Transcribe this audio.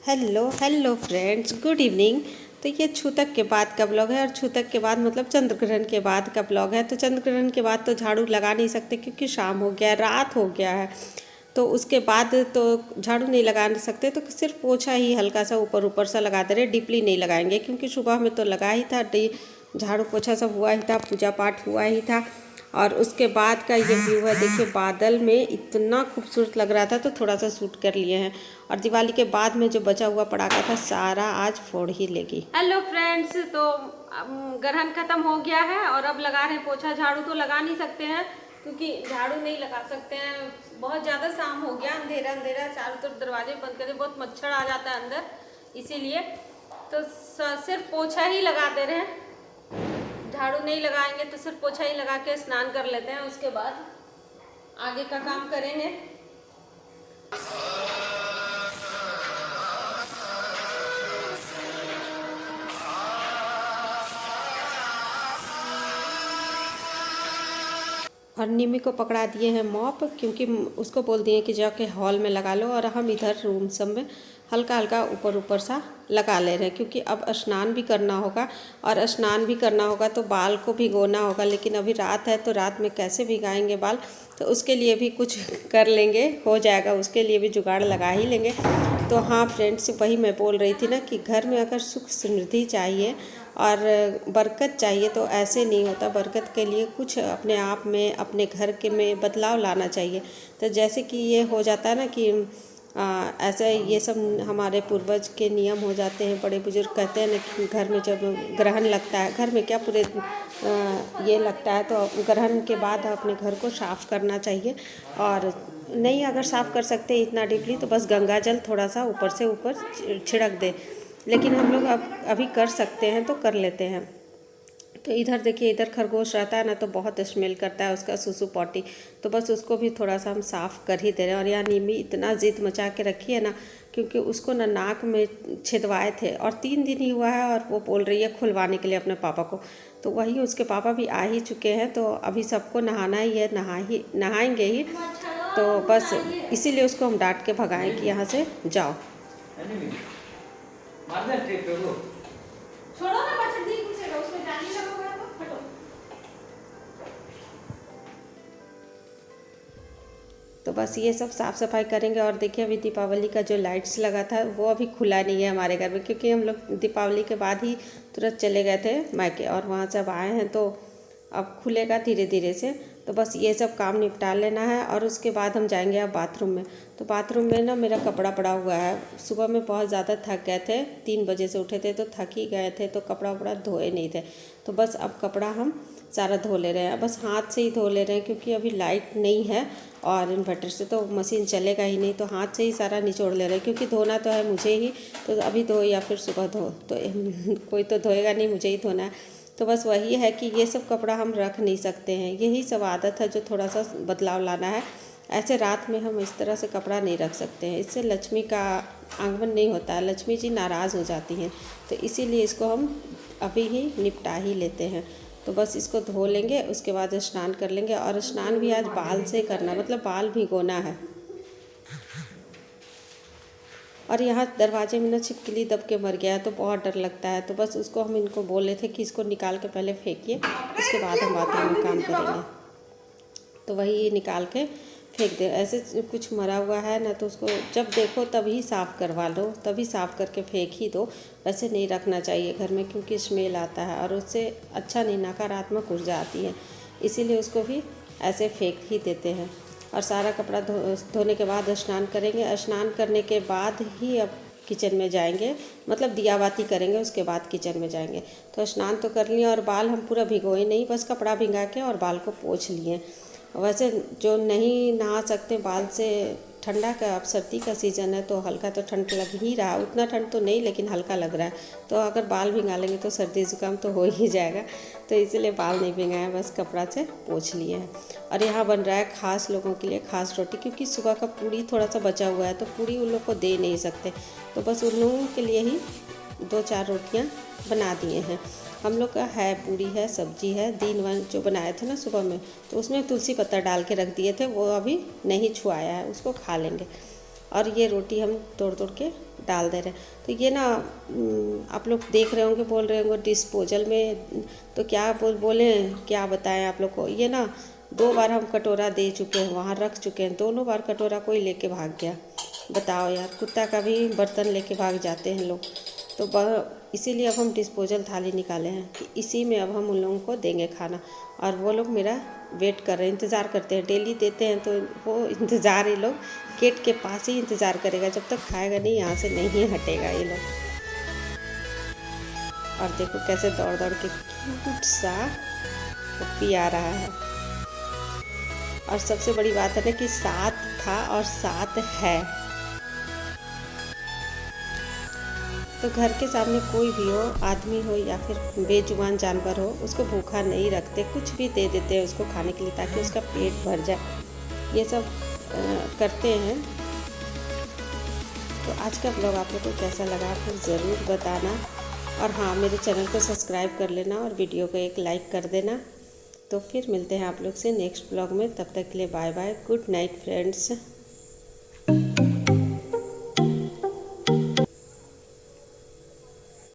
Hello hello friends, good evening. तो ये छूतक के बाद का ब्लॉग है और छूतक के बाद मतलब चंद्र ग्रहण के बाद का ब्लॉग है। तो चंद्र ग्रहण के बाद तो झाड़ू लगा नहीं सकते क्योंकि शाम हो गया है, रात हो गया है। तो उसके बाद तो झाड़ू नहीं लगा सकते, तो सिर्फ पोछा ही हल्का सा ऊपर ऊपर सा लगा दे रहे, डीपली नहीं लगाएंगे क्योंकि सुबह में तो लगा ही था, झाड़ू पोछा सब हुआ ही था, पूजा पाठ हुआ ही था। और उसके बाद का ये व्यू है, देखिए बादल में इतना खूबसूरत लग रहा था तो थोड़ा सा शूट कर लिए हैं। और दिवाली के बाद में जो बचा हुआ पटाखा था सारा आज फोड़ ही लेगी। हेलो फ्रेंड्स, तो ग्रहण खत्म हो गया है और अब लगा रहे हैं पोछा। झाड़ू तो लगा नहीं सकते हैं क्योंकि झाड़ू नहीं लगा सकते हैं, बहुत ज़्यादा शाम हो गया, अंधेरा अंधेरा, चारों तरफ दरवाजे बंद कर दे, बहुत मच्छर आ जाता है अंदर, इसीलिए तो सिर्फ पोछा ही लगा दे रहे हैं। झाड़ू नहीं लगाएंगे तो सिर्फ पोछा ही लगा के स्नान कर लेते हैं, उसके बाद आगे का काम करेंगे। और निमी को पकड़ा दिए हैं मॉप, क्योंकि उसको बोल दिए कि जाके हॉल में लगा लो, और हम इधर रूम सब में हल्का हल्का ऊपर ऊपर सा लगा ले रहे हैं क्योंकि अब स्नान भी करना होगा। और स्नान भी करना होगा तो बाल को भिगोना होगा, लेकिन अभी रात है तो रात में कैसे भिगाएंगे बाल, तो उसके लिए भी कुछ कर लेंगे, हो जाएगा, उसके लिए भी जुगाड़ लगा ही लेंगे। तो हाँ फ्रेंड्स, वही मैं बोल रही थी ना कि घर में अगर सुख समृद्धि चाहिए और बरकत चाहिए तो ऐसे नहीं होता। बरकत के लिए कुछ अपने आप में, अपने घर के में बदलाव लाना चाहिए। तो जैसे कि ये हो जाता है ना कि ऐसे ये सब हमारे पूर्वज के नियम हो जाते हैं। बड़े बुजुर्ग कहते हैं ना कि घर में जब ग्रहण लगता है, घर में क्या पूरे ये लगता है, तो ग्रहण के बाद अपने घर को साफ़ करना चाहिए। और नहीं अगर साफ़ कर सकते इतना डीपली तो बस गंगा जल थोड़ा सा ऊपर से ऊपर छिड़क दे, लेकिन हम लोग अब अभी कर सकते हैं तो कर लेते हैं। तो इधर देखिए, इधर खरगोश रहता है ना तो बहुत स्मेल करता है उसका सुसु पॉटी, तो बस उसको भी थोड़ा सा हम साफ़ कर ही दे रहे हैं। और यहाँ नीमी इतना ज़िद मचा के रखी है ना, क्योंकि उसको ना नाक में छिदवाए थे और 3 दिन ही हुआ है और वो बोल रही है खुलवाने के लिए अपने पापा को। तो वही उसके पापा भी आ ही चुके हैं, तो अभी सबको नहाना ही है, नहाएंगे ही। तो बस इसीलिए उसको हम डांट के भगाएं कि यहाँ से जाओ। छोड़ो ना, बच्चा नहीं घुसेगा, उसमें जाली लगा हुआ है, तो हटो। तो बस ये सब साफ़ सफाई करेंगे। और देखिए अभी दीपावली का जो लाइट्स लगा था वो अभी खुला नहीं है हमारे घर में, क्योंकि हम लोग दीपावली के बाद ही तुरंत चले गए थे मायके, और वहाँ से अब आए हैं तो अब खुलेगा धीरे धीरे से। तो बस ये सब काम निपटा लेना है और उसके बाद हम जाएंगे अब बाथरूम में। तो बाथरूम में ना मेरा कपड़ा पड़ा हुआ है, सुबह में बहुत ज़्यादा थक गए थे, 3 बजे से उठे थे तो थक ही गए थे, तो कपड़ा वपड़ा धोए नहीं थे। तो बस अब कपड़ा हम सारा धो ले रहे हैं, बस हाथ से ही धो ले रहे हैं क्योंकि अभी लाइट नहीं है और इन्वर्टर से तो मशीन चलेगा ही नहीं, तो हाथ से ही सारा निचोड़ ले रहे हैं क्योंकि धोना तो है मुझे ही। तो अभी धो या फिर सुबह धो, तो कोई तो धोएगा नहीं, मुझे ही धोना है। तो बस वही है कि ये सब कपड़ा हम रख नहीं सकते हैं, यही सब आदत है जो थोड़ा सा बदलाव लाना है। ऐसे रात में हम इस तरह से कपड़ा नहीं रख सकते हैं, इससे लक्ष्मी का आगमन नहीं होता है, लक्ष्मी जी नाराज़ हो जाती हैं। तो इसीलिए इसको हम अभी ही निपटा ही लेते हैं। तो बस इसको धो लेंगे, उसके बाद स्नान कर लेंगे। और स्नान भी आज बाल से करना, मतलब बाल भिगोना है। और यहाँ दरवाजे में ना छिपकली दब के मर गया है तो बहुत डर लगता है, तो बस उसको हम इनको बोले थे कि इसको निकाल के पहले फेंकिए, उसके बाद हम बाथरूम में काम करेंगे। तो वही निकाल के फेंक दे। ऐसे कुछ मरा हुआ है ना तो उसको जब देखो तभी साफ़ करवा लो, तभी साफ़ करके फेंक ही दो। वैसे नहीं रखना चाहिए घर में क्योंकि स्मेल आता है और उससे अच्छा नहीं, नकारात्मक ऊर्जा आती है, इसीलिए उसको भी ऐसे फेंक ही देते हैं। और सारा कपड़ा धोने के बाद स्नान करेंगे। स्नान करने के बाद ही अब किचन में जाएंगे, मतलब दिया बाती करेंगे, उसके बाद किचन में जाएंगे। तो स्नान तो कर लिए और बाल हम पूरा भिगोए नहीं, बस कपड़ा भिंगा के और बाल को पोंछ लिए। वैसे जो नहीं नहा सकते बाल से, ठंडा का, अब सर्दी का सीज़न है तो हल्का तो ठंड लग ही रहा है, उतना ठंड तो नहीं लेकिन हल्का लग रहा है। तो अगर बाल भिंगा लेंगे तो सर्दी जुकाम तो हो ही जाएगा, तो इसलिए बाल नहीं भिंगाए, बस कपड़ा से पोंछ लिए हैं। और यहाँ बन रहा है खास लोगों के लिए खास रोटी, क्योंकि सुबह का पूड़ी थोड़ा सा बचा हुआ है तो पूड़ी उन लोग को दे नहीं सकते, तो बस उन लोगों के लिए ही 2-4 रोटियाँ बना दिए हैं। हम लोग का है, पूड़ी है, सब्जी है, दिन जो बनाए थे ना सुबह में तो उसमें तुलसी पत्ता डाल के रख दिए थे, वो अभी नहीं छुआया है, उसको खा लेंगे। और ये रोटी हम तोड़ तोड़ के डाल दे रहे हैं। तो ये ना आप लोग देख रहे होंगे, बोल रहे होंगे डिस्पोजल में, तो क्या बोले क्या बताएं आप लोग को। ये ना 2 बार हम कटोरा दे चुके हैं, वहाँ रख चुके हैं, दोनों बार कटोरा कोई लेके भाग गया। बताओ यार, कुत्ता का भी बर्तन लेके भाग जाते हैं लोग। तो इसीलिए अब हम डिस्पोजल थाली निकाले हैं कि इसी में अब हम उन लोगों को देंगे खाना। और वो लोग मेरा वेट कर रहे हैं, इंतज़ार करते हैं, डेली देते हैं तो वो इंतज़ार, ये लोग गेट के पास ही इंतज़ार करेगा, जब तक खाएगा नहीं यहाँ से नहीं हटेगा ये लोग। और देखो कैसे दौड़ दौड़ के क्यूट सा पप्पी आ रहा है। और सबसे बड़ी बात है ना कि 7 था और 7 है। तो घर के सामने कोई भी हो, आदमी हो या फिर बेजुबान जानवर हो, उसको भूखा नहीं रखते, कुछ भी दे देते हैं उसको खाने के लिए ताकि उसका पेट भर जाए। ये सब करते हैं। तो आज का ब्लॉग आप लोग को कैसा लगा फिर ज़रूर बताना। और हाँ, मेरे चैनल को सब्सक्राइब कर लेना और वीडियो को एक लाइक कर देना। तो फिर मिलते हैं आप लोग से नेक्स्ट ब्लॉग में, तब तक के लिए bye bye, good night friends.